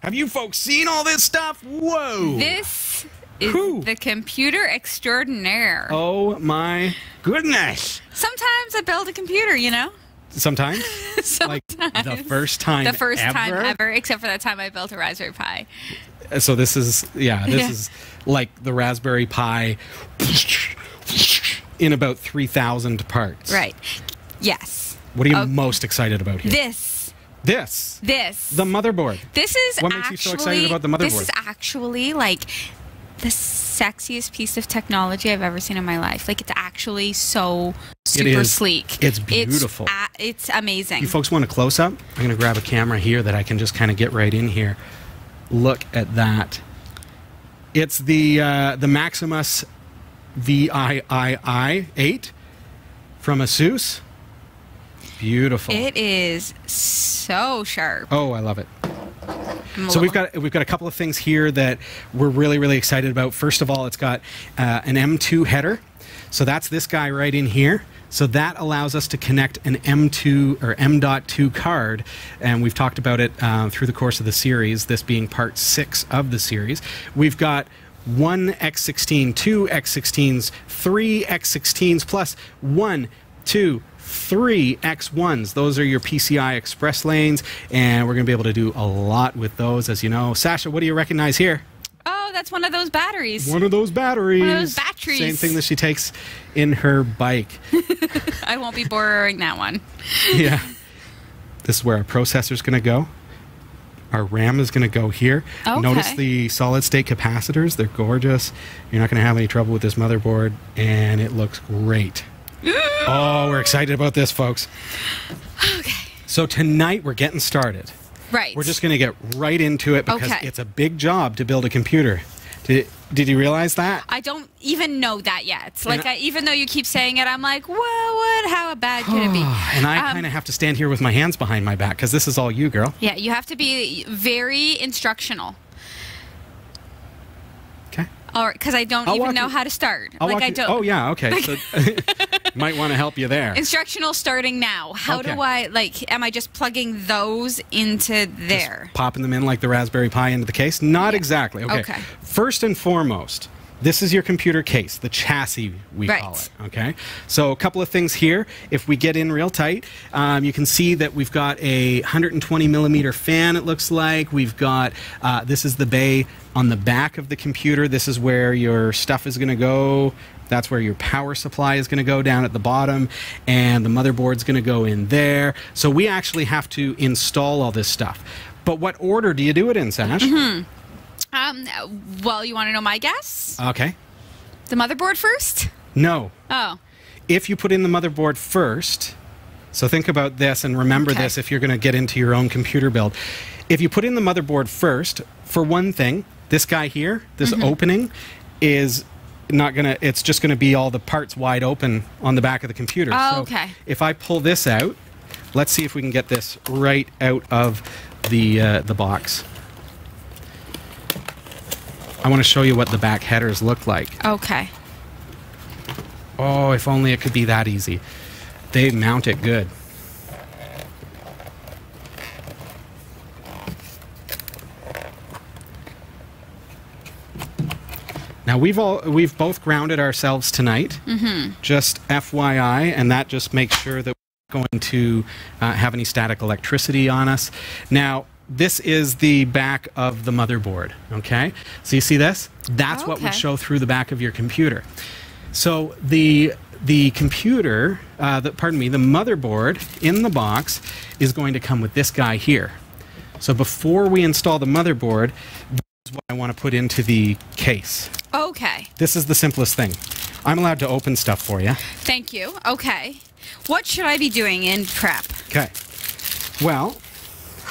Have you folks seen all this stuff? Whoa! This is the computer extraordinaire. Oh my goodness! Sometimes I build a computer, you know? Sometimes? Sometimes. Like the first time The first ever? time ever, except for that time I built a Raspberry Pi. So this is, this is like the Raspberry Pi in about 3,000 parts. Right. Yes. What are you most excited about here? This. The motherboard. This is what makes you so excited about the motherboard? This is actually like the sexiest piece of technology I've ever seen in my life. Like, it's actually so super sleek. It's beautiful. It's amazing. You folks want a close-up? I'm going to grab a camera here that I can just kind of get right in here. Look at that. It's the MAXIMUS VIII from ASUS. Beautiful. It is so sharp. Oh, I love it. So we've got a couple of things here that we're really excited about. First of all, it's got an M.2 header. So that's this guy right in here. So that allows us to connect an M.2 or M.2 card, and we've talked about it through the course of the series, this being part 6 of the series. We've got one X16, two X16s, three X16s, plus 1, 2, 3 X1s. Those are your PCI Express lanes, and we're going to be able to do a lot with those, as you know. Sasha, what do you recognize here? Oh, that's one of those batteries. One of those batteries. One of those batteries. Same thing that she takes in her bike. I won't be borrowing that one. Yeah. This is where our processor is going to go. Our RAM is going to go here. Okay. Notice the solid-state capacitors. They're gorgeous. You're not going to have any trouble with this motherboard, and it looks great. Oh, we're excited about this, folks. Okay. So tonight we're getting started. Right. We're just going to get right into it because it's a big job to build a computer. Did you realize that? I don't even know that yet. Like, even though you keep saying it, I'm like, well, how bad could it be? And I kind of have to stand here with my hands behind my back because this is all you, girl. Yeah, you have to be very instructional. Okay. Or because I don't even know how to start. I don't. Oh yeah, okay. So might want to help you there. Instructional starting now. How do I am I just plugging those into there? Just popping them in like the Raspberry Pi into the case? Not exactly. Okay. First and foremost, this is your computer case, the chassis we call it. Okay. So a couple of things here. If we get in real tight, you can see that we've got a 120 millimeter fan. It looks like we've got this is the bay on the back of the computer. This is where your stuff is going to go. That's where your power supply is going to go down at the bottom, and the motherboard's going to go in there. So we actually have to install all this stuff. But what order do you do it in, Sash? Well, you want to know my guess? Okay. The motherboard first? No. Oh. If you put in the motherboard first, so think about this and remember this if you're going to get into your own computer build. If you put in the motherboard first, for one thing, this guy here, this opening, is not going to, it's just going to be all the parts wide open on the back of the computer. Oh, so if I pull this out, let's see if we can get this right out of the box. I want to show you what the back headers look like. Okay. Oh, if only it could be that easy. They mount it good. Now we've both grounded ourselves tonight. Just FYI, and that just makes sure that we're not going to have any static electricity on us. Now, this is the back of the motherboard, okay? So you see this? That's what would show through the back of your computer. So the computer, the motherboard in the box is going to come with this guy here. So before we install the motherboard, this is what I want to put into the case. Okay. This is the simplest thing. I'm allowed to open stuff for you. Thank you. Okay. What should I be doing in prep? Okay. Well,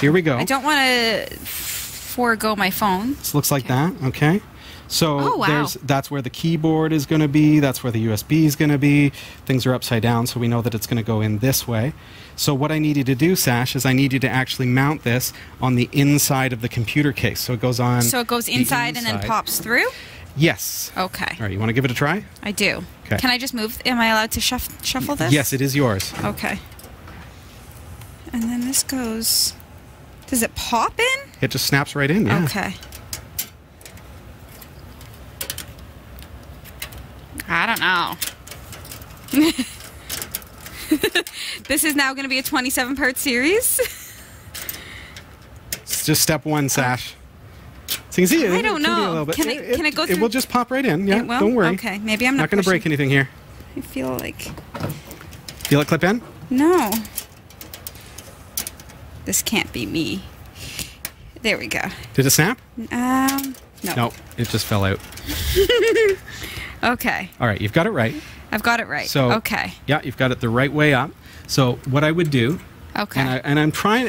here we go. I don't want to forego my phone. This looks like that, okay? So that's where the keyboard is going to be. That's where the USB is going to be. Things are upside down, so we know that it's going to go in this way. So what I need you to do, Sash, is I need you to actually mount this on the inside of the computer case. So it goes on. So it goes inside and then pops through? Yes. Okay. All right, you want to give it a try? I do. Okay. Can I just move? Am I allowed to shuffle this? Yes, it is yours. Okay. And then this goes Does it pop in? It just snaps right in, yeah. Okay. I don't know. This is now going to be a 27-part series. It's just step one, Sash. So you can see I don't know. Can it go through? It will just pop right in. Yeah, don't worry. Okay, maybe I'm not going to break anything here. I feel like... Feel it clip in? No. This can't be me. There we go. Did it snap? No. No, it just fell out. Okay. All right, you've got it right. I've got it right. So, okay. Yeah, you've got it the right way up. So what I would do... Okay. And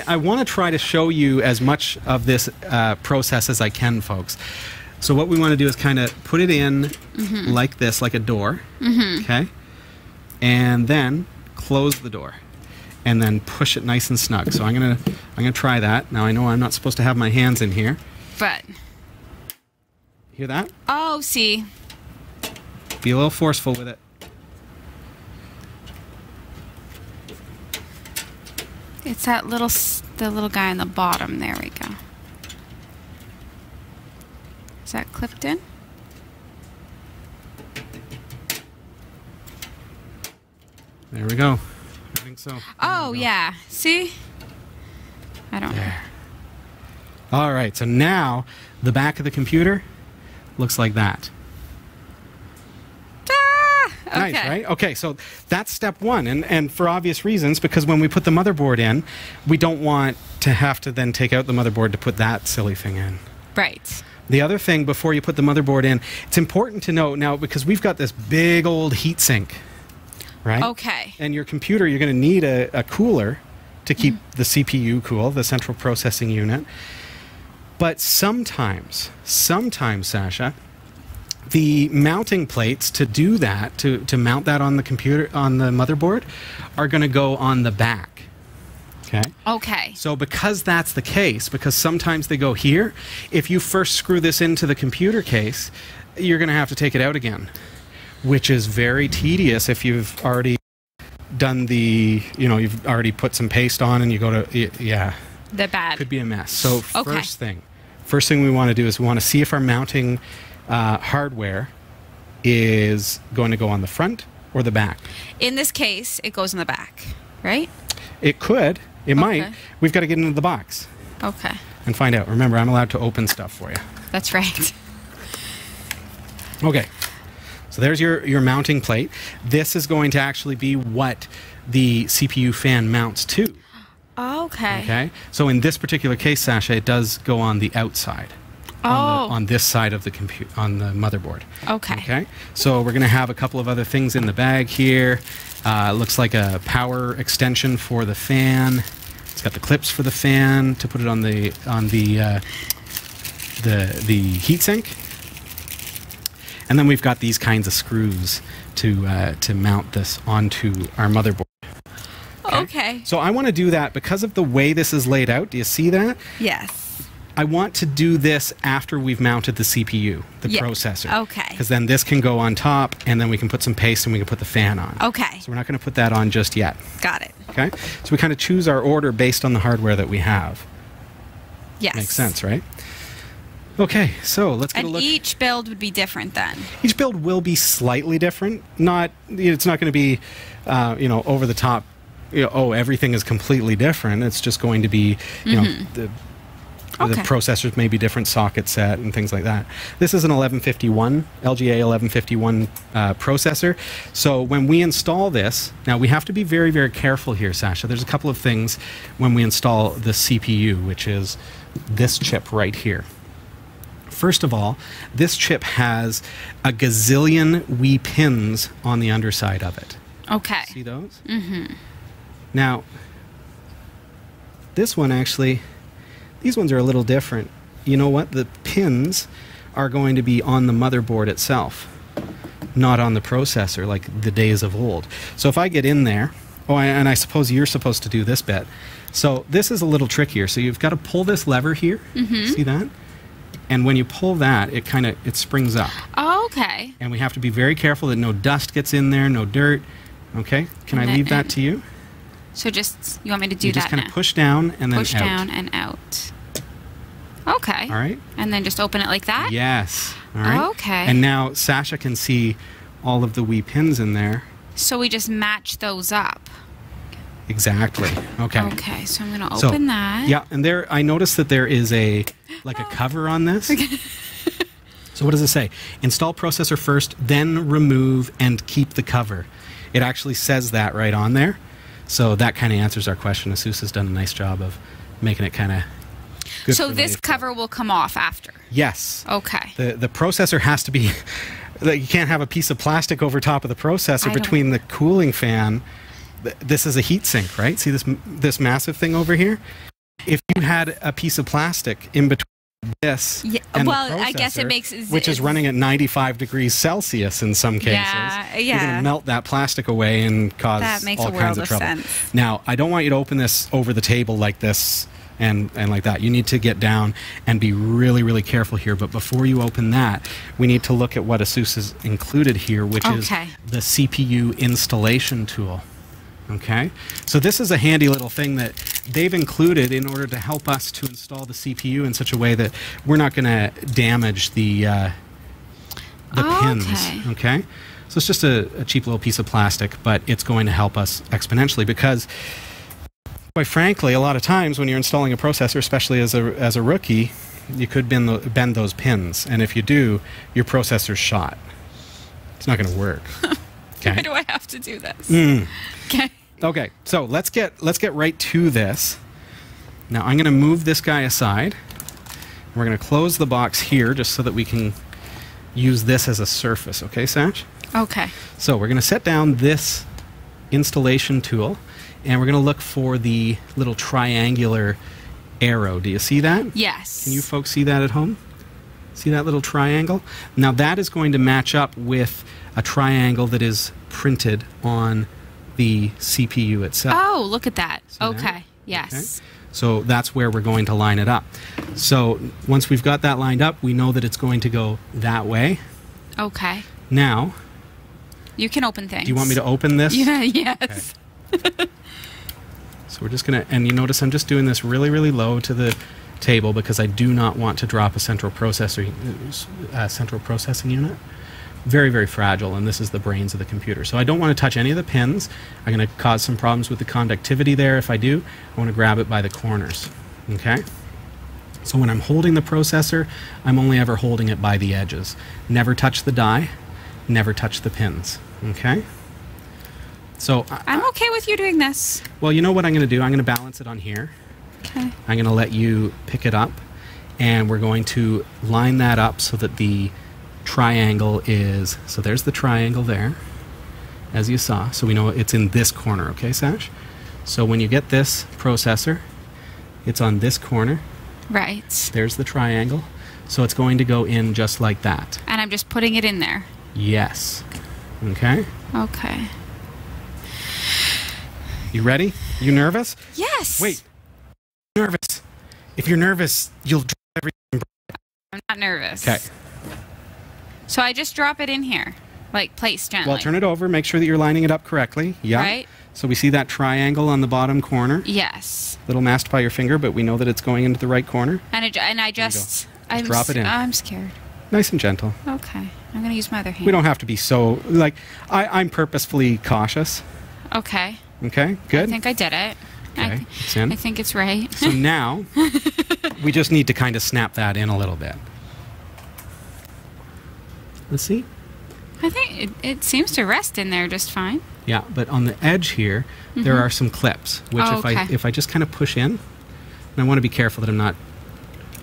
I want to try to show you as much of this process as I can, folks. So what we want to do is kind of put it in like this, like a door. Okay. And then close the door, and then push it nice and snug. So I'm gonna try that. Now I know I'm not supposed to have my hands in here. But. Hear that? Oh, see. Be a little forceful with it. It's that the little guy on the bottom. There we go. Is that clipped in? There we go. I think so. Oh, yeah. See? I don't know. All right, so now the back of the computer looks like that. Okay. Nice, right? Okay, so that's step one. And for obvious reasons, because when we put the motherboard in, we don't want to have to then take out the motherboard to put that silly thing in. Right. The other thing, before you put the motherboard in, it's important to note now, because we've got this big old heatsink, right? Okay. And your computer, you're going to need a cooler to keep the CPU cool, the central processing unit. But sometimes, Sasha, the mounting plates to do that, to mount that on the computer, on the motherboard, are going to go on the back. Okay? Okay. So because that's the case, because sometimes they go here, if you first screw this into the computer case, you're going to have to take it out again, which is very tedious if you've already done the, you've already put some paste on and you go to, yeah. The bad. Could be a mess. So Okay. First thing we want to do is we want to see if our mounting hardware is going to go on the front or the back. In this case, it goes in the back, right? It could. It might. We've got to get into the box. Okay. And find out. Remember, I'm allowed to open stuff for you. That's right. Okay. So there's your mounting plate. This is going to actually be what the CPU fan mounts to. Okay. Okay. So in this particular case, Sasha, it does go on the outside. On this side of the on the motherboard. Okay. Okay. So we're going to have a couple of other things in the bag here. Looks like a power extension for the fan. It's got the clips for the fan to put it on the heatsink. And then we've got these kinds of screws to mount this onto our motherboard. Okay. So I want to do that because of the way this is laid out. Do you see that? Yes. I want to do this after we've mounted the CPU, the processor. Okay. Because then this can go on top, and then we can put some paste and we can put the fan on. Okay. So we're not going to put that on just yet. Got it. Okay? So we kind of choose our order based on the hardware that we have. Yes. Makes sense, right? Okay, so let's get a look. And each build would be different then? Each build will be slightly different. It's not going to be, over the top. Everything is completely different. It's just going to be, the processors may be different socket set and things like that. This is an 1151, LGA 1151 processor. So when we install this, now we have to be very, very careful here, Sasha. There's a couple of things when we install the CPU, which is this chip right here. First of all, this chip has a gazillion wee pins on the underside of it. Okay. See those? Mm-hmm. Now, this one actually, these ones are a little different. You know what? The pins are going to be on the motherboard itself, not on the processor like the days of old. So if I get in there, and I suppose you're supposed to do this bit. So this is a little trickier. So you've got to pull this lever here. Mm-hmm. See that? And when you pull that, it springs up. Oh, okay. And we have to be very careful that no dust gets in there, no dirt. Okay? Can I leave that to you? So just, you want me to do you that just kind now? of push down and then push out. down and out. Okay. All right. And then just open it like that? Yes. All right. Okay. And now Sasha can see all of the wee pins in there. So we just match those up. Exactly. Okay. Okay, so I'm going to open that. Yeah, and there I noticed that there is a cover on this. So what does it say? Install processor first, then remove and keep the cover. It actually says that right on there. So that kind of answers our question. ASUS has done a nice job of making it kind of good. So this cover will come off after? Yes. Okay. The processor has to be... Like, you can't have a piece of plastic over top of the processor between the cooling fan. This is a heat sink, right? See this massive thing over here? If you had a piece of plastic in between this and the processor, I guess it makes... which is running at 95 degrees Celsius in some cases. You're going to melt that plastic away and cause all kinds of trouble. Sense. Now, I don't want you to open this over the table like this and like that. You need to get down and be really, really careful here. But before you open that, we need to look at what ASUS has included here, which is the CPU installation tool. Okay, so this is a handy little thing that they've included in order to help us to install the CPU in such a way that we're not going to damage the pins. Okay, so it's just a cheap little piece of plastic, but it's going to help us exponentially because, quite frankly, a lot of times when you're installing a processor, especially as a rookie, you could bend those pins, and if you do, your processor's shot. It's not going to work. Okay. Why do I have to do this? Okay. Okay, so let's get right to this. Now I'm going to move this guy aside. We're going to close the box here just so that we can use this as a surface. Okay, Sash? Okay. So we're going to set down this installation tool, and we're going to look for the little triangular arrow. Do you see that? Yes. Can you folks see that at home? See that little triangle? Now that is going to match up with a triangle that is printed on the CPU itself. Oh, look at that. Okay. That? Yes. Okay. So that's where we're going to line it up. So once we've got that lined up, we know that it's going to go that way. Okay. Now, you can open things. Do you want me to open this? Yeah, yes. Okay. So we're just going to, and you notice I'm just doing this really, really low to the table because I do not want to drop a central processing unit. Very, very fragile, and this is the brains of the computer. So I don't want to touch any of the pins. I'm going to cause some problems with the conductivity there. If I do, I want to grab it by the corners. Okay? So when I'm holding the processor, I'm only ever holding it by the edges. Never touch the die. Never touch the pins. Okay? So I'm okay with you doing this. Well, you know what I'm going to do? I'm going to balance it on here. Okay. I'm going to let you pick it up, and we're going to line that up so that the triangle is, so there's the triangle there, as you saw. So we know it's in this corner, okay, Sash? So when you get this processor, it's on this corner. Right. There's the triangle. So it's going to go in just like that. And I'm just putting it in there. Yes. Okay? Okay. You ready? You nervous? Yes. Wait. Nervous. If you're nervous, you'll drop everything. I'm not nervous. Okay. So I just drop it in here, like place gently. Well, turn it over. Make sure that you're lining it up correctly. Yeah. Right. So we see that triangle on the bottom corner. Yes. Little masked by your finger, but we know that it's going into the right corner. And I just drop it in. I'm scared. Nice and gentle. Okay. I'm going to use my other hand. We don't have to be so, like, I'm purposefully cautious. Okay. Okay, good. I think I did it. Okay, it's in. I think it's right. So now, we just need to kind of snap that in a little bit. Let's see. I think it seems to rest in there just fine. Yeah, but on the edge here, there are some clips, which if I just kind of push in, and I want to be careful that I'm not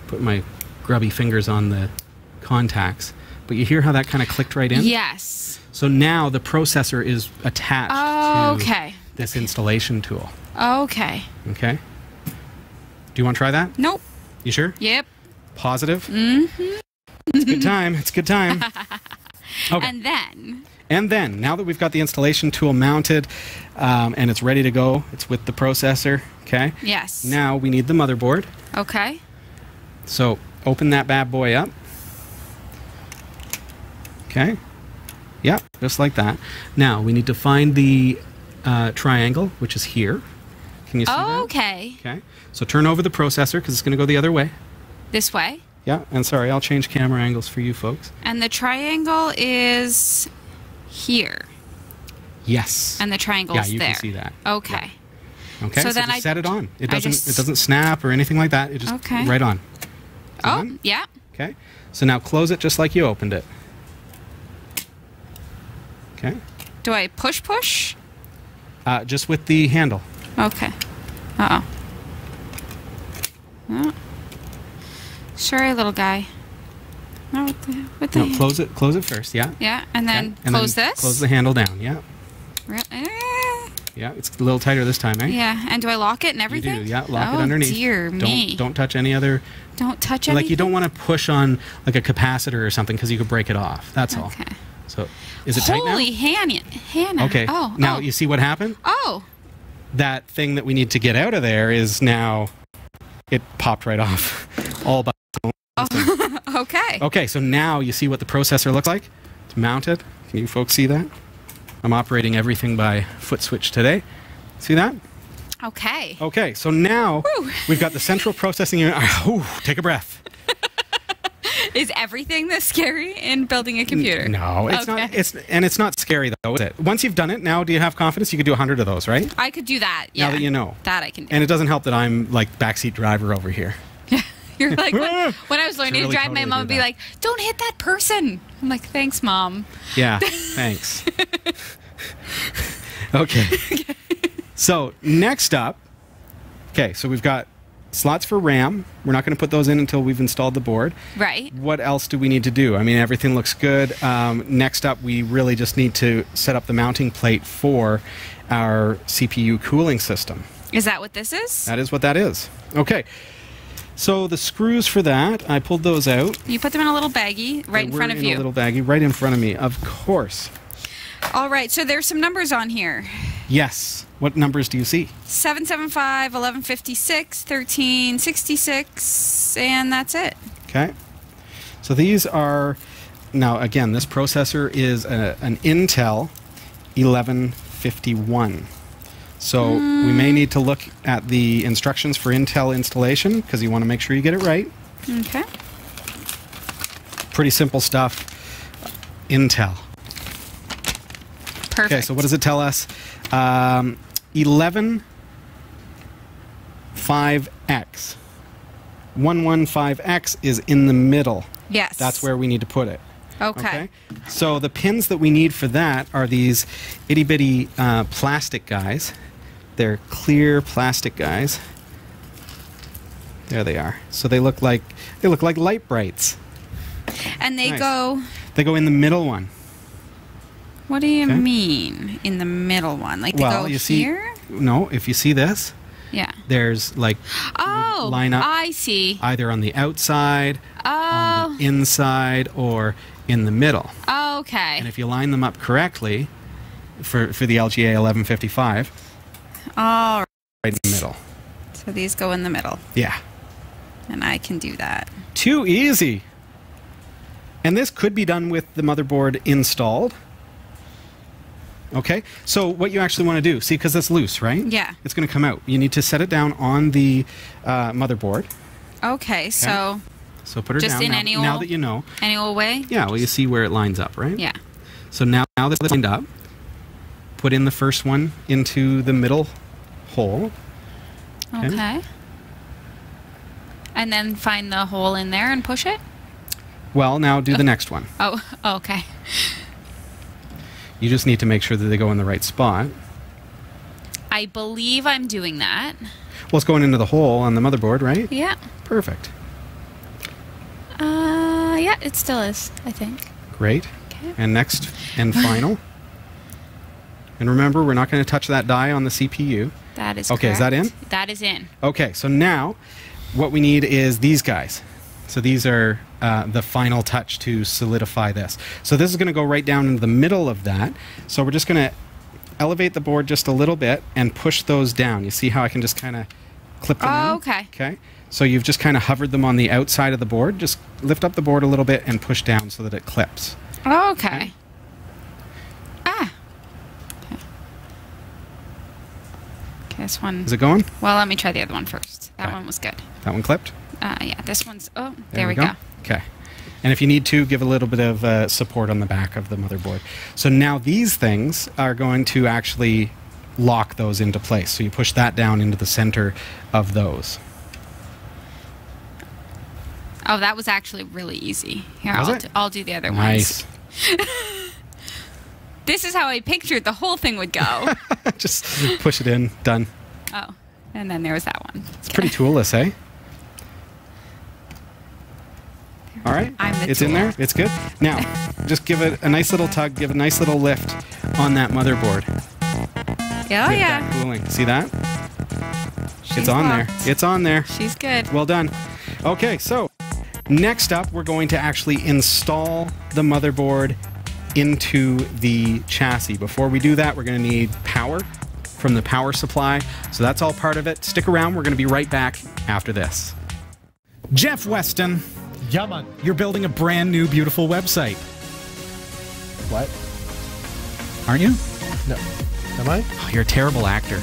putting my grubby fingers on the contacts, but you hear how that kind of clicked right in? Yes. So now the processor is attached to this installation tool. Okay. Okay. Do you want to try that? Nope. You sure? Yep. Positive? Mm-hmm. It's a good time. It's a good time. Okay. And then, now that we've got the installation tool mounted and it's ready to go, it's with the processor, okay? Yes. Now we need the motherboard. Okay. So open that bad boy up. Okay. Yep, just like that. Now we need to find the triangle, which is here. Can you see that? Okay. Okay. So turn over the processor because it's going to go the other way. This way? Yeah, and sorry, I'll change camera angles for you folks. And triangle is here. Yes. And the triangle is there. Yeah, you can see that. Okay. Yeah. Okay, so then just set it on. It doesn't snap or anything like that. It just right on. Oh, yeah. Okay. So now close it just like you opened it. Okay. Do I push? Just with the handle. Okay. Uh-oh. Oh. Sorry, little guy. No, close it first, yeah. Yeah, and then close this? Close the handle down, yeah. Yeah, it's a little tighter this time, eh? Yeah, and do I lock it and everything? You do, yeah. Lock it underneath. Oh, dear me. Don't touch any other... Don't touch anything? Like, you don't want to push on, like, a capacitor or something because you could break it off. That's all. Okay. So, is it tight now? Holy Hannah. Okay. Oh, now, you see what happened? Oh. That thing that we need to get out of there is now... It popped right off. All by... Oh. Okay. Okay, so now you see what the processor looks like. It's mounted. Can you folks see that? I'm operating everything by foot switch today. See that? Okay. Okay, so now we've got the central processing unit. Take a breath. Is everything this scary in building a computer? No, it's not. It's not scary though, is it? Once you've done it, now do you have confidence you could do 100 of those, right? I could do that. Yeah. Now that you know. That I can do. And it doesn't help that I'm like backseat driver over here. Yeah. You're like, when I was learning to drive, my mom would be like, don't hit that person. I'm like, thanks, Mom. Yeah, thanks. Okay. So next up, so we've got slots for RAM. We're not going to put those in until we've installed the board. Right. What else do we need to do? I mean, everything looks good. Next up, we really just need to set up the mounting plate for our CPU cooling system. Is that what this is? That is what that is. Okay. So the screws for that, I pulled those out. You put them in a little baggie right in front of you. A little baggie right in front of me, of course. All right, so there's some numbers on here. Yes. What numbers do you see? 775, 1156, 1366, and that's it. Okay. So these are, now again, this processor is an Intel 1151. So we may need to look at the instructions for Intel installation because you want to make sure you get it right. Okay. Pretty simple stuff. Intel. Perfect. Okay, so what does it tell us? 115X. 115X is in the middle. Yes. That's where we need to put it. Okay. So the pins that we need for that are these itty-bitty plastic guys. They're clear plastic guys. There they are. So they look like light brights. And they go... They go in the middle one. What do you mean in the middle one? Like they go here? No, if you see this, yeah. There's like line up. I see. Either on the outside, on the inside, or in the middle. Okay. And if you line them up correctly for the LGA 1155, all right in the middle. So these go in the middle. Yeah. And I can do that. Too easy. And this could be done with the motherboard installed. Okay, so what you actually want to do, see, because that's loose, right? Yeah. It's going to come out. You need to set it down on the motherboard. Okay, so put her just down in now that you know. Any old way? Yeah, well, you see where it lines up, right? Yeah. So now that it's lined up, put in the first one into the middle hole. Okay. And then find the hole in there and push it? Well, now do the next one. Oh, okay. You just need to make sure that they go in the right spot. I believe I'm doing that. Well, it's going into the hole on the motherboard, right? Yeah. Perfect. Yeah, it still is, I think. Great. Okay. And next and final. And remember, we're not going to touch that die on the CPU. That is okay, correct. Is that in? That is in. Okay, so now what we need is these guys. So these are the final touch to solidify this. So this is going to go right down into the middle of that. So we're just going to elevate the board just a little bit and push those down. You see how I can just kind of clip them in? Okay. Okay. So you've just kind of hovered them on the outside of the board. Just lift up the board a little bit and push down so that it clips. Okay. This one. Is it going? Well, let me try the other one first. That one was good. That one clipped? Yeah, this one's... Oh, there we go. Okay. And if you need to, give a little bit of support on the back of the motherboard. So now these things are going to actually lock those into place. So you push that down into the center of those. Oh, that was actually really easy. Here, I'll do the other ones. Nice. This is how I pictured the whole thing would go. Just push it in. Done. Oh, and then there was that one. It's pretty toolless, eh? All right. It's in there. It's good. Now, just give it a nice little tug. Give a nice little lift on that motherboard. Oh, yeah. That cooling. See that? It's on there. It's on there. She's good. Well done. Okay, so next up, we're going to actually install the motherboard into the chassis. Before we do that, we're going to need power from the power supply. So that's all part of it. Stick around. We're going to be right back after this. Jeff Weston. Yeah, man. You're building a brand new, beautiful website. What? Aren't you? No. Am I? Oh, you're a terrible actor.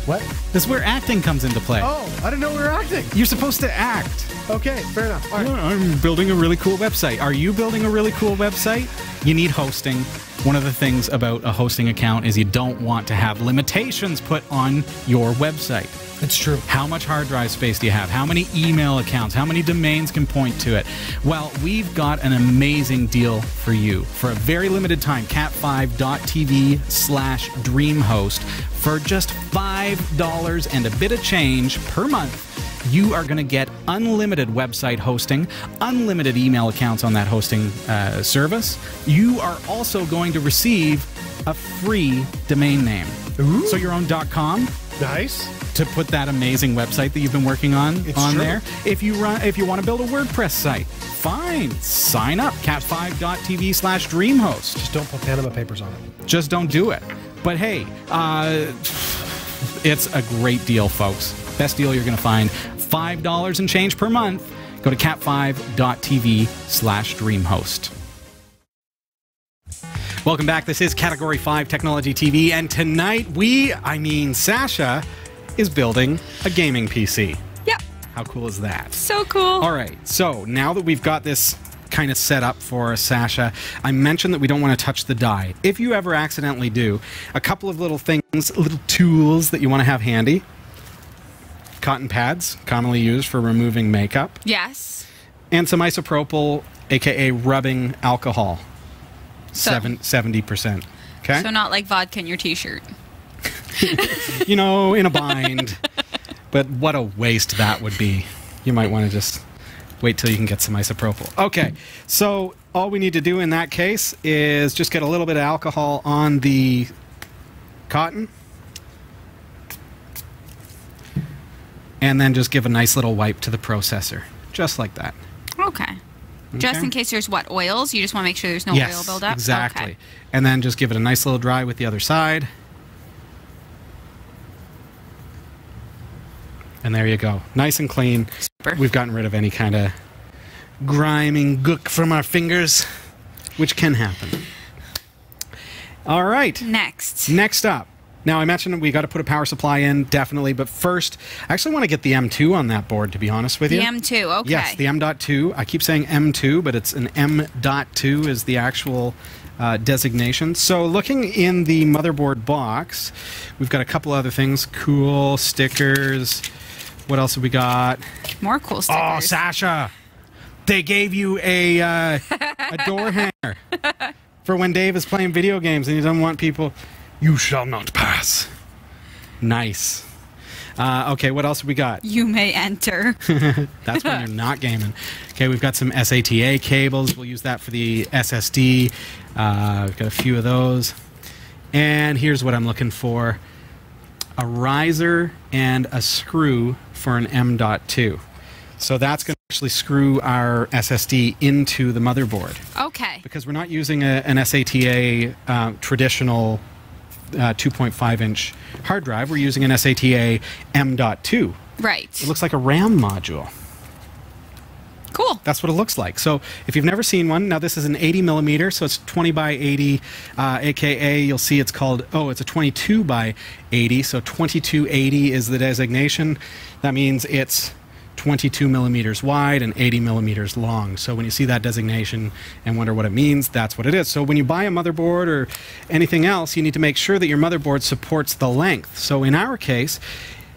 What? This is where acting comes into play. Oh, I didn't know we were acting. You're supposed to act. Okay, fair enough. All right. I'm building a really cool website. Are you building a really cool website? You need hosting. One of the things about a hosting account is you don't want to have limitations put on your website. It's true. How much hard drive space do you have? How many email accounts? How many domains can point to it? Well, we've got an amazing deal for you. For a very limited time, cat5.tv/dreamhost, for just $5 and a bit of change per month, you are going to get unlimited website hosting, unlimited email accounts on that hosting service. You are also going to receive a free domain name. Ooh. So your own .com. Nice. To put that amazing website that you've been working on there. If you want to build a WordPress site, fine. Sign up. cat5.tv/dreamhost. Just don't put Panama Papers on it. Just don't do it. But hey, it's a great deal, folks. Best deal you're going to find. $5 and change per month. Go to cat5.tv/dreamhost. Welcome back. This is Category 5 Technology TV, and tonight Sasha is building a gaming PC. Yep. How cool is that? So cool. All right. So now that we've got this kind of set up for Sasha, I mentioned that we don't want to touch the die. If you ever accidentally do, a couple of little things, little tools that you want to have handy. Cotton pads, commonly used for removing makeup. Yes. And some isopropyl, aka rubbing alcohol. 70%. Okay? So not like vodka in your t-shirt. You know, in a bind. But what a waste that would be. You might want to just wait till you can get some isopropyl. Okay, so all we need to do in that case is just get a little bit of alcohol on the cotton. And then just give a nice little wipe to the processor. Just like that. Okay. Just in case there's oils? You just want to make sure there's no oil buildup? Exactly. Okay. And then just give it a nice little dry with the other side. And there you go. Nice and clean. Super. We've gotten rid of any kind of griming gook from our fingers, which can happen. All right. Next up. Now, I mentioned we got to put a power supply in, definitely, but first, I actually want to get the M2 on that board, to be honest with you. The M2, okay. Yes, the M.2. I keep saying M2, but it's an M.2 is the actual designation. So looking in the motherboard box, we've got a couple other things. Cool stickers. What else have we got? More cool stickers. Oh, Sasha! They gave you a door hanger for when Dave is playing video games and he doesn't want people... You shall not pass. Nice. Okay, what else have we got? You may enter. That's when you're not gaming. Okay, we've got some SATA cables. We'll use that for the SSD. We've got a few of those. And here's what I'm looking for. A riser and a screw for an M.2. So that's going to actually screw our SSD into the motherboard. Okay. Because we're not using an SATA traditional 2.5-inch hard drive. We're using an SATA M.2. Right. It looks like a RAM module. Cool. That's what it looks like. So if you've never seen one, now this is an 80 millimeter, so it's 20 by 80, aka you'll see it's called, it's a 22 by 80, so 2280 is the designation. That means it's 22 millimeters wide and 80 millimeters long. So when you see that designation and wonder what it means, that's what it is. So when you buy a motherboard or anything else, you need to make sure that your motherboard supports the length. So in our case,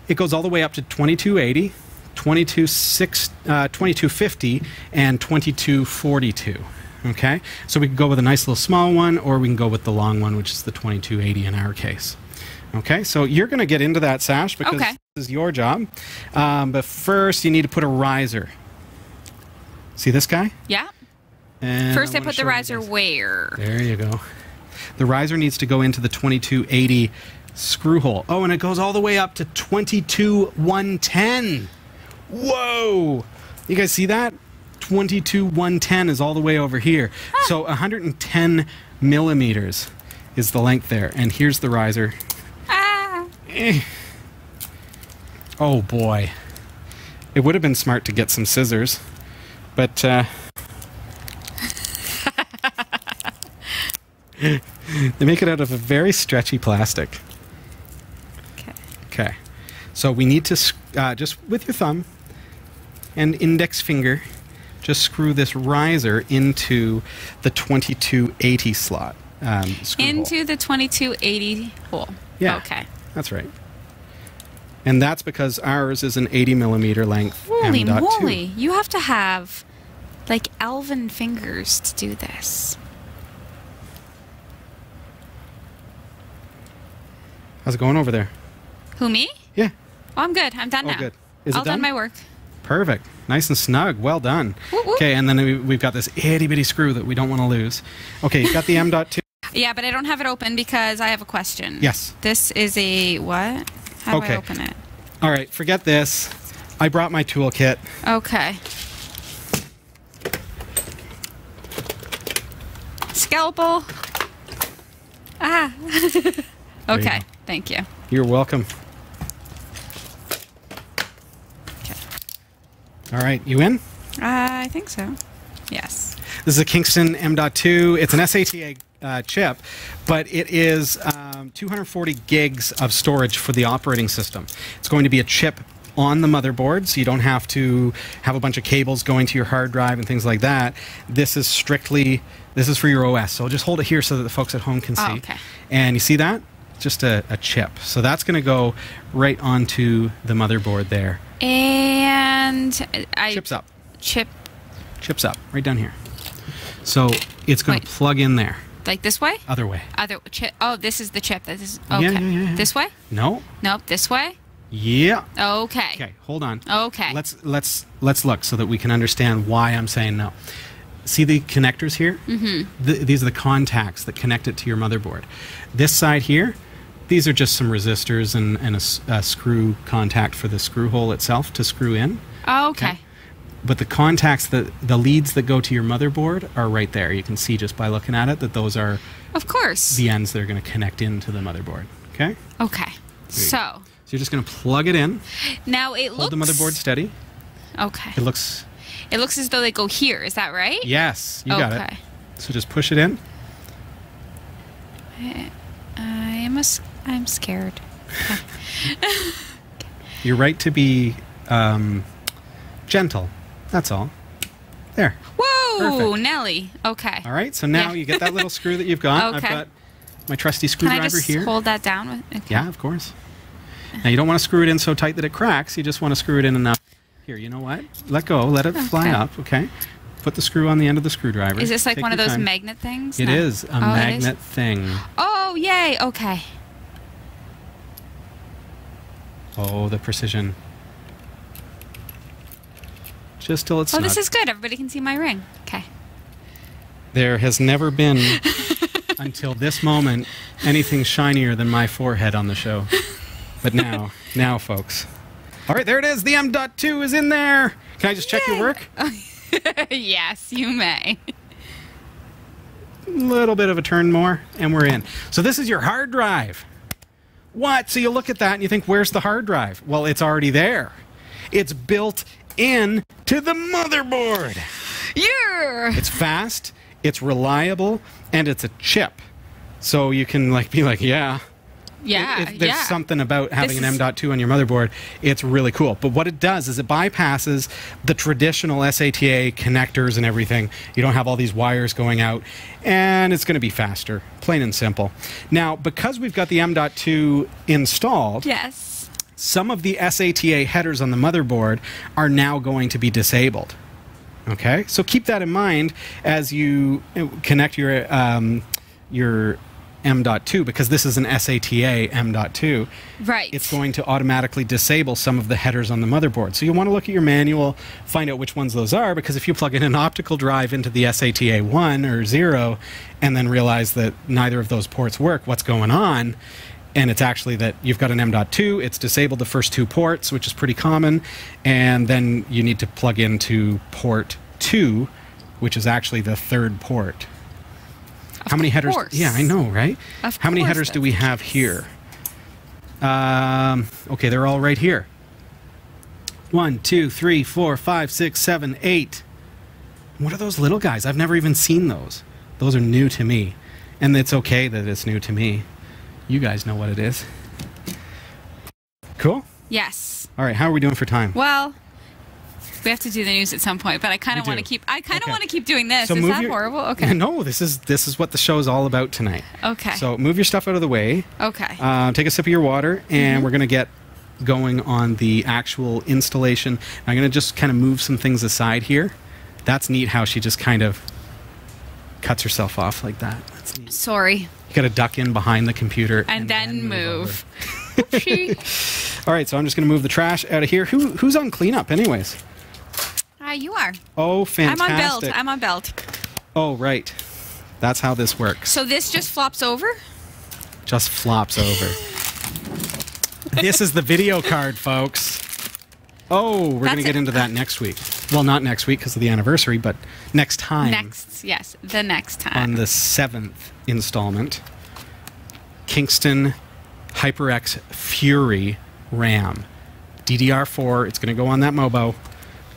it goes all the way up to 2280, 2250, and 2242. Okay, so we can go with a nice little small one, or we can go with the long one, which is the 2280 in our case. Okay, so you're going to get into that, Sash, because this is your job. But first, you need to put a riser. See this guy? Yeah. And first, I put the riser where? There you go. The riser needs to go into the 2280 screw hole. Oh, and it goes all the way up to 22,110. Whoa! You guys see that? 22,110 is all the way over here. Ah. So 110 millimeters is the length there. And here's the riser. Ah. Oh boy. It would have been smart to get some scissors, but they make it out of a very stretchy plastic. Okay. So we need to, just with your thumb and index finger, just screw this riser into the 2280 slot. Into hole. The 2280 hole. Yeah. Okay. That's right. And that's because ours is an 80 millimeter length. Holy moly. You have to have, like, elven fingers to do this. How's it going over there? Who, me? Yeah. Oh, I'm good. I'm done now. Good. Is I'll it done? done my work. Perfect. Nice and snug. Well done. Okay, and then we've got this itty-bitty screw that we don't want to lose. Okay, you've got the M.2. Yeah, but I don't have it open because I have a question. Yes. This is a what? How do I open it? All right, forget this. I brought my toolkit. Okay. Scalpel. Ah. Okay, thank you. You're welcome. Okay. All right, you in? I think so. Yes. This is a Kingston M.2. It's an SATA chip, but it is 240 gigs of storage for the operating system. It's going to be a chip on the motherboard, so you don't have to have a bunch of cables going to your hard drive and things like that. This is strictly, this is for your OS. So I'll just hold it here so that the folks at home can see. Oh, okay. And you see that? Just a chip. So that's going to go right onto the motherboard there. And Chips up. Chips up, right down here. So it's going to plug in there. Like this way? Other way. Other chip. Oh, this is the chip. This is okay. Yeah. This way? No. Nope. This way? Yeah. Okay. Okay, hold on. Okay. Let's look so that we can understand why I'm saying no. See the connectors here? Mm-hmm. These are the contacts that connect it to your motherboard. This side here, these are just some resistors and a screw contact for the screw hole itself to screw in. Oh, okay. But the contacts, the leads that go to your motherboard are right there. You can see just by looking at it that those are, of course, the ends that are going to connect into the motherboard. Okay? Okay. So you're just going to plug it in. Now it Hold the motherboard steady. Okay. It looks as though they go here. Is that right? Yes, you got it. So just push it in. I'm scared. You're right to be gentle. That's all. There. Whoa, perfect. Nelly. Okay. All right. So now you get that little screw that you've got. Okay. I've got my trusty screwdriver Can I just here. hold that down? Okay. Yeah, of course. Now you don't want to screw it in so tight that it cracks. You just want to screw it in enough. Here, you know what? Let go. Let it fly up. Okay. Put the screw on the end of the screwdriver. Is this like one of those magnet things? It is a magnet thing. Oh, yay. Okay. Oh, the precision. Just till it's snug. Oh, this is good. Everybody can see my ring. Okay. There has never been, until this moment, anything shinier than my forehead on the show. But now, folks. All right, there it is. The M.2 is in there. Can I just check your work? Yes, you may. A little bit of a turn more, and we're in. So this is your hard drive. What? So you look at that and you think, where's the hard drive? Well, it's already there. It's built in to the motherboard. Yeah. It's fast, it's reliable, and it's a chip. So you can be like, yeah. Yeah, There's something about having an M.2 on your motherboard. It's really cool. But what it does is it bypasses the traditional SATA connectors and everything. You don't have all these wires going out, and it's going to be faster, plain and simple. Now, because we've got the M.2 installed, yes, some of the SATA headers on the motherboard are now going to be disabled. Okay, so keep that in mind as you connect your M.2, because this is an SATA M.2. Right. It's going to automatically disable some of the headers on the motherboard. So you want to look at your manual, find out which ones those are, because if you plug in an optical drive into the SATA 1 or 0 and then realize that neither of those ports work, what's going on? And it's actually that you've got an M.2, it's disabled the first 2 ports, which is pretty common, and then you need to plug into port 2, which is actually the 3rd port. How many headers? Yeah, I know, right? How many headers do we have here? Okay, they're all right here. 1, 2, 3, 4, 5, 6, 7, 8. What are those little guys? I've never even seen those. Those are new to me. And it's okay that it's new to me. You guys know what it is. Cool? Yes. All right, how are we doing for time? Well, we have to do the news at some point, but I kind of want to keep. I kind of want to keep doing this. So is that horrible? Okay. No, this is what the show is all about tonight. Okay. So move your stuff out of the way. Okay. Take a sip of your water, and we're gonna get going on the actual installation. I'm gonna just kind of move some things aside here. That's neat how she just kind of cuts herself off like that. That's neat. Sorry. You got to duck in behind the computer and then move. All right, so I'm just gonna move the trash out of here. Who's on cleanup, anyways? You are. Oh, fantastic. I'm on belt. Oh, right. That's how this works. So this just flops over? Just flops over. This is the video card, folks. Oh, we're going to get into that next week. Well, not next week because of the anniversary, but next time. Yes, the next time. On the 7th installment, Kingston HyperX Fury RAM. DDR4, it's going to go on that Mobo.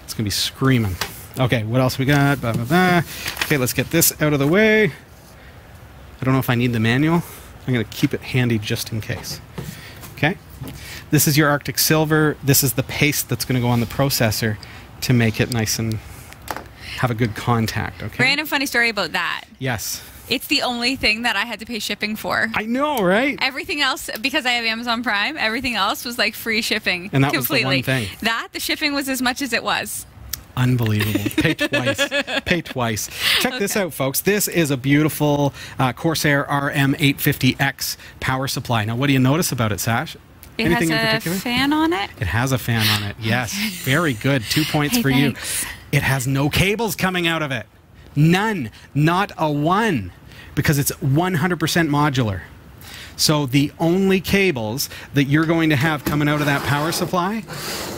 It's going to be screaming. Okay, what else we got? Blah, blah, blah. Okay, let's get this out of the way. I don't know if I need the manual. I'm going to keep it handy just in case. Okay. This is your Arctic Silver. This is the paste that's going to go on the processor to make it nice and have a good contact. Okay. Random funny story about that. Yes. It's the only thing that I had to pay shipping for. I know, right? Everything else, because I have Amazon Prime, everything else was like free shipping. And that completely. was the one thing. The shipping was as much as it was. Unbelievable. Pay twice. Pay twice. Check this out, folks. This is a beautiful Corsair RM850X power supply. Now, what do you notice about it, Sash? Anything in particular? It has a fan on it? It has a fan on it, yes. Very good. 2 points for thanks. you. It has no cables coming out of it. None. Not a one. Because it's 100% modular. So the only cables that you're going to have coming out of that power supply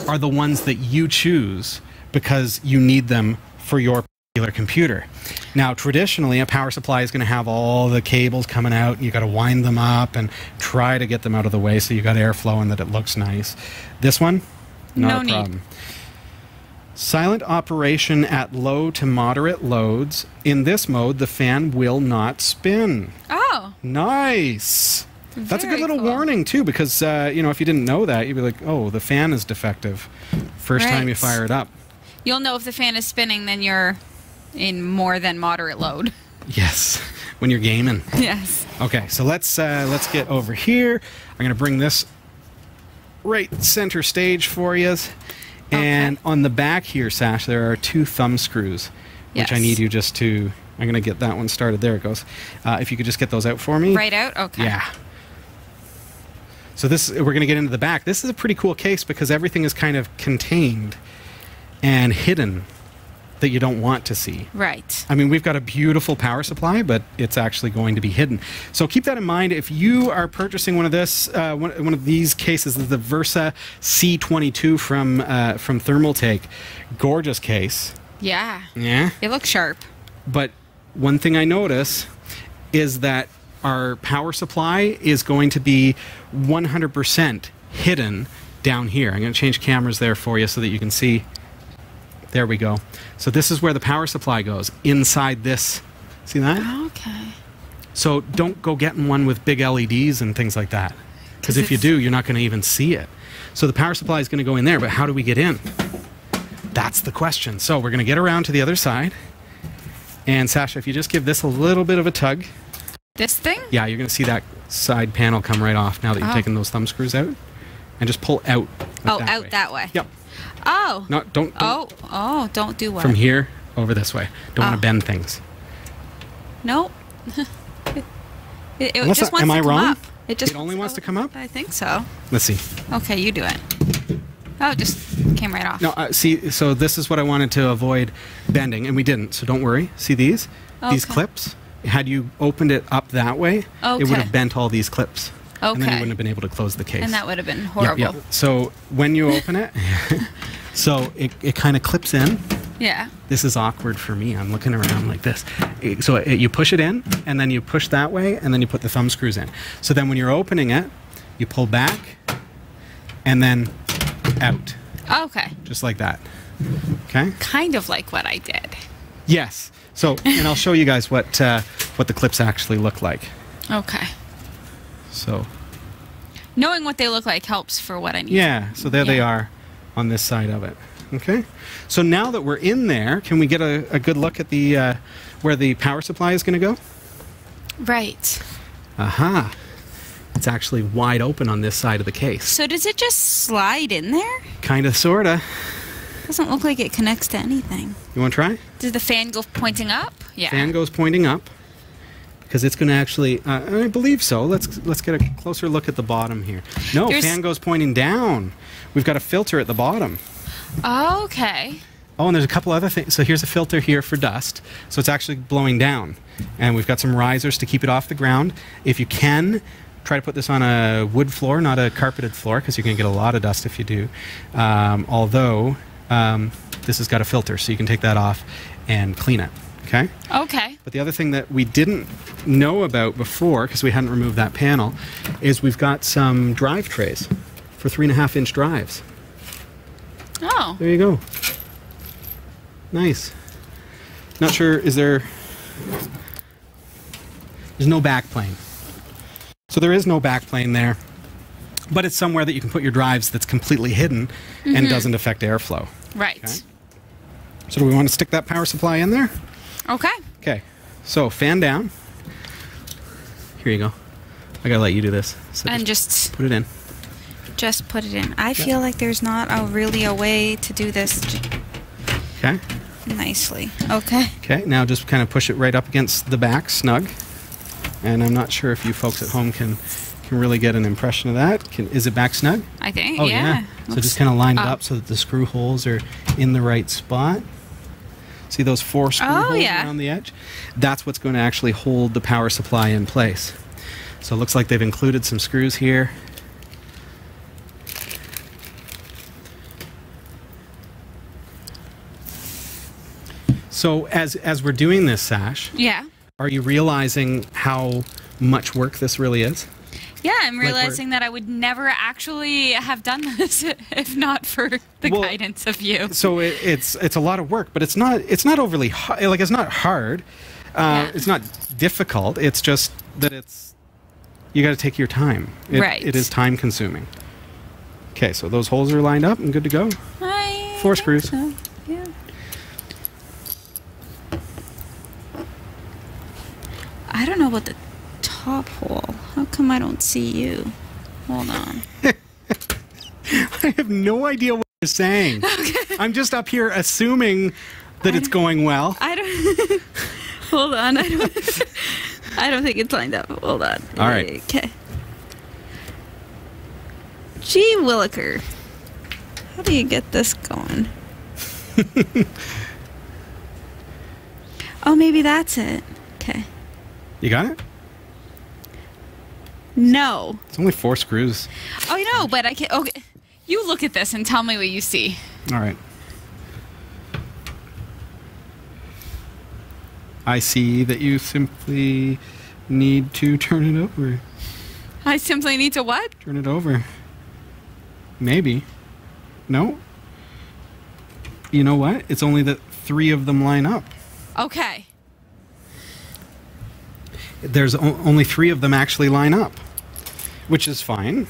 are the ones that you choose because you need them for your particular computer. Now, traditionally, a power supply is going to have all the cables coming out, and you got to wind them up and try to get them out of the way so you got airflow and that it looks nice. This one, not a problem. Silent operation at low to moderate loads. In this mode, the fan will not spin. Oh. Nice. That's a good little cool. warning, too, because, you know, if you didn't know that, you'd be like, oh, the fan is defective. First time you fire it up. You'll know if the fan is spinning, then you're in more than moderate load. Yes, when you're gaming. Yes. Okay, so let's get over here. I'm going to bring this right center stage for you. And on the back here, Sash, there are 2 thumb screws, which I need you just to... I'm going to get that one started. There it goes. If you could just get those out for me. Right out? Okay. Yeah. So this, we're going to get into the back. This is a pretty cool case because everything is kind of contained and hidden that you don't want to see. Right. I mean, we've got a beautiful power supply, but it's actually going to be hidden. So keep that in mind. If you are purchasing one of these cases, the Versa C22 from Thermaltake, gorgeous case. Yeah. Yeah. It looks sharp. But one thing I notice is that our power supply is going to be 100% hidden down here. I'm going to change cameras there for you so that you can see There we go. So this is where the power supply goes, inside this. See that? Okay. So don't go getting one with big LEDs and things like that. Because if you do, you're not going to even see it. So the power supply is going to go in there, but how do we get in? That's the question. So we're going to get around to the other side. And Sasha, if you just give this a little bit of a tug. This thing? Yeah, you're going to see that side panel come right off now that you've taken those thumb screws out. And just pull out. Like that way. That way. Yep. Oh. No, don't. Don't do what? From here over this way. Don't want to bend things. Nope. It just wants am to I come wrong? up. It only wants to come up? I think so. Let's see. Okay, you do it. Oh, it just came right off. No, see, so this is what I wanted to avoid bending, and we didn't, so don't worry. See these? Okay. These clips? Had you opened it up that way, it would have bent all these clips. Okay. And then you wouldn't have been able to close the case. And that would have been horrible. Yeah. So when you open it, so it kind of clips in. Yeah. This is awkward for me. I'm looking around like this. So you push it in, and then you push that way, and then you put the thumb screws in. So then when you're opening it, you pull back, and then out. Okay. Just like that. Okay? Kind of like what I did. Yes. So, and I'll show you guys what the clips actually look like. Okay. So. Knowing what they look like helps for what I need. Yeah. So there they are on this side of it. Okay. So now that we're in there, can we get a good look at the where the power supply is going to go? Right. Aha. It's actually wide open on this side of the case. So does it just slide in there? Kind of, sort of. Doesn't look like it connects to anything. You want to try? Does the fan go pointing up? Yeah. Fan goes pointing up because it's going to actually. I believe so. Let's get a closer look at the bottom here. No, fan goes pointing down. We've got a filter at the bottom. Oh, okay. Oh, and there's a couple other things. So here's a filter here for dust. So it's actually blowing down, and we've got some risers to keep it off the ground. If you can, try to put this on a wood floor, not a carpeted floor, because you're going to get a lot of dust if you do. Although this has got a filter, so you can take that off and clean it. Okay? Okay. But the other thing that we didn't know about before, because we hadn't removed that panel, is we've got some drive trays for 3.5-inch drives. Oh. There you go. Nice. Not sure, there's no backplane. So there is no backplane there, but it's somewhere that you can put your drives that's completely hidden and doesn't affect airflow. Right. Okay? So do we want to stick that power supply in there? Okay. Okay. So fan down. Here you go. I gotta let you do this. So and just put it in. Just put it in. I feel like there's not really a way to do this Okay. nicely. Okay. Okay, now just kind of push it right up against the back, snug. And I'm not sure if you folks at home can really get an impression of that. Is it back snug? I think, oh, yeah. So just kind of line it up so that the screw holes are in the right spot. See those 4 screw holes around the edge? That's what's going to actually hold the power supply in place. So it looks like they've included some screws here. So as we're doing this, Sash, are you realizing how much work this really is? Yeah, I'm realizing that I would never actually have done this if not for the guidance of you. So it's a lot of work, but it's not overly hard. Like, it's not hard. It's not difficult. It's just that you got to take your time. Right. It is time consuming. Okay, so those holes are lined up and good to go. 4 screws. So. Yeah. I don't know about the top hole. How come I don't see you? Hold on. I have no idea what you're saying. Okay. I'm just up here assuming that it's going well. I don't. Hold on. I don't think it's lined up. Hold on. All right. Okay. Gee Williker. How do you get this going? Oh, maybe that's it. Okay. You got it? No. It's only 4 screws. Oh, I know, but I can't. Okay. You look at this and tell me what you see. All right. I see that you simply need to turn it over. I simply need to what? Turn it over. Maybe. No? you know what? It's only that 3 of them line up. Okay. There's only 3 of them actually line up, which is fine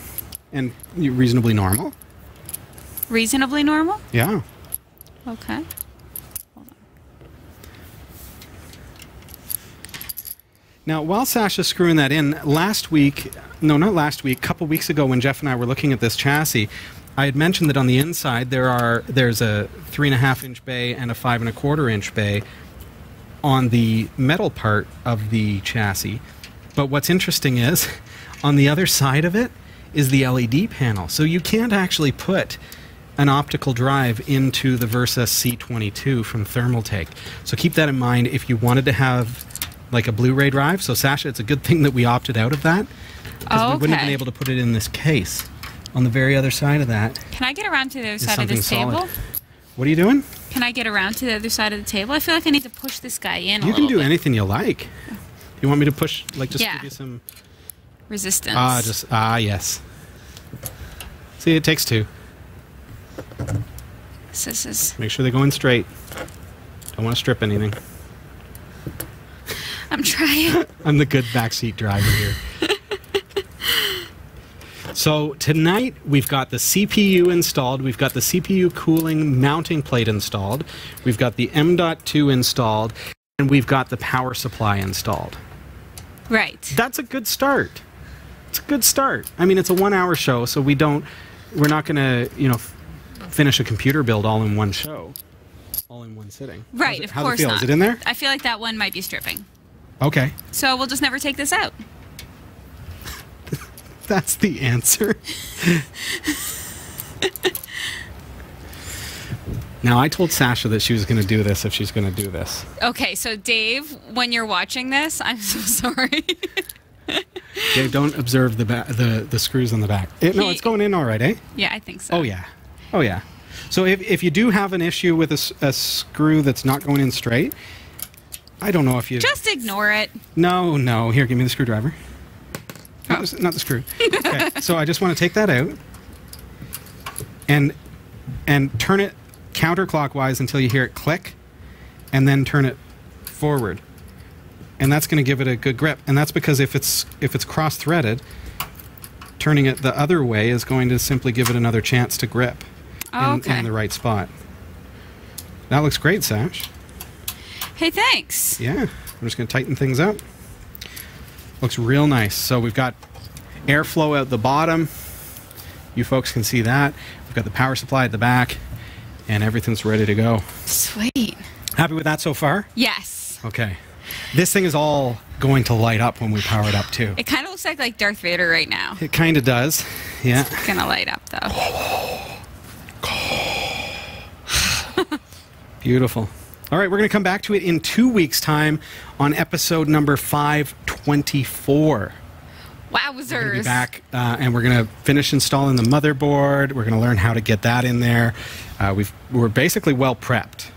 and reasonably normal. Reasonably normal? Yeah. Okay. Hold on. Now, while Sasha's screwing that in, a couple weeks ago when Jeff and I were looking at this chassis, I had mentioned that on the inside there's a 3.5-inch bay and a 5.25-inch bay on the metal part of the chassis. But what's interesting is, on the other side of it is the LED panel. So you can't actually put an optical drive into the Versa C22 from Thermaltake. So keep that in mind if you wanted to have like a Blu-ray drive. So Sasha, it's a good thing that we opted out of that, because we wouldn't have been able to put it in this case. On the very other side of that. Can I get around to the other side of this table? Solid. What are you doing? Can I get around to the other side of the table? I feel like I need to push this guy in You can do anything you like. You want me to push, like, just give you some resistance? Yes. See, it takes 2. This is... Make sure they go in straight. Don't want to strip anything. I'm trying. I'm the good backseat driver here. So tonight we've got the CPU installed, we've got the CPU cooling mounting plate installed, we've got the M.2 installed, and we've got the power supply installed. Right. That's a good start. It's a good start. I mean, it's a 1-hour show, so we're not going to, finish a computer build all in one show, all in one sitting. Right, of course not. Is it in there? I feel like that one might be stripping. Okay. So we'll just never take this out. That's the answer. Now, I told Sasha that she was going to do this if she's going to do this. Okay, so Dave, when you're watching this, I'm so sorry. Dave, don't observe the screws on the back. No, it's going in all right, eh? Yeah, I think so. Oh, yeah. Oh, yeah. So if you do have an issue with a screw that's not going in straight, I don't know if you... Just ignore it. No. Here, give me the screwdriver. Not the screw. Okay, so I just want to take that out and turn it counterclockwise until you hear it click, and then turn it forward. And that's going to give it a good grip. And that's because if it's cross-threaded, turning it the other way is going to simply give it another chance to grip in the right spot. That looks great, Sash. Hey, thanks. Yeah, I'm just going to tighten things up. Looks real nice. So we've got airflow out the bottom. You folks can see that. We've got the power supply at the back, and everything's ready to go. Sweet. Happy with that so far? Yes. Okay. This thing is all going to light up when we power it up, too. It kind of looks like Darth Vader right now. It kind of does. Yeah. It's going to light up, though. Beautiful. All right, we're going to come back to it in 2 weeks' time on episode number 524. Wowzers. We're going to be back, and we're going to finish installing the motherboard. We're going to learn how to get that in there. We're basically well prepped.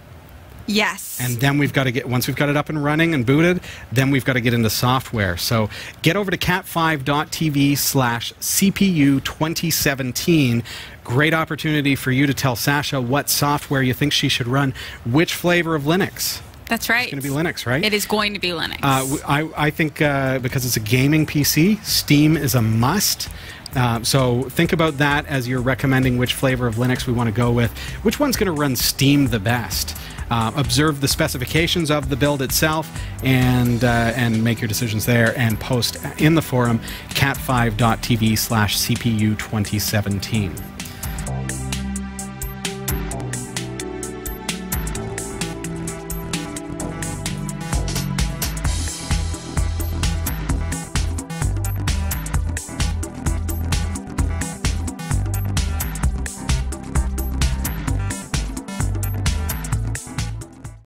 Yes. And then we've got to once we've got it up and running and booted, then we've got to get into software. So get over to cat5.tv/CPU2017. Great opportunity for you to tell Sasha what software you think she should run, which flavor of Linux. That's right. It's going to be Linux, right? It is going to be Linux. I think because it's a gaming PC, Steam is a must. So think about that as you're recommending which flavor of Linux we want to go with. Which one's going to run Steam the best? Observe the specifications of the build itself and make your decisions there, and post in the forum cat5.tv/CPU2017.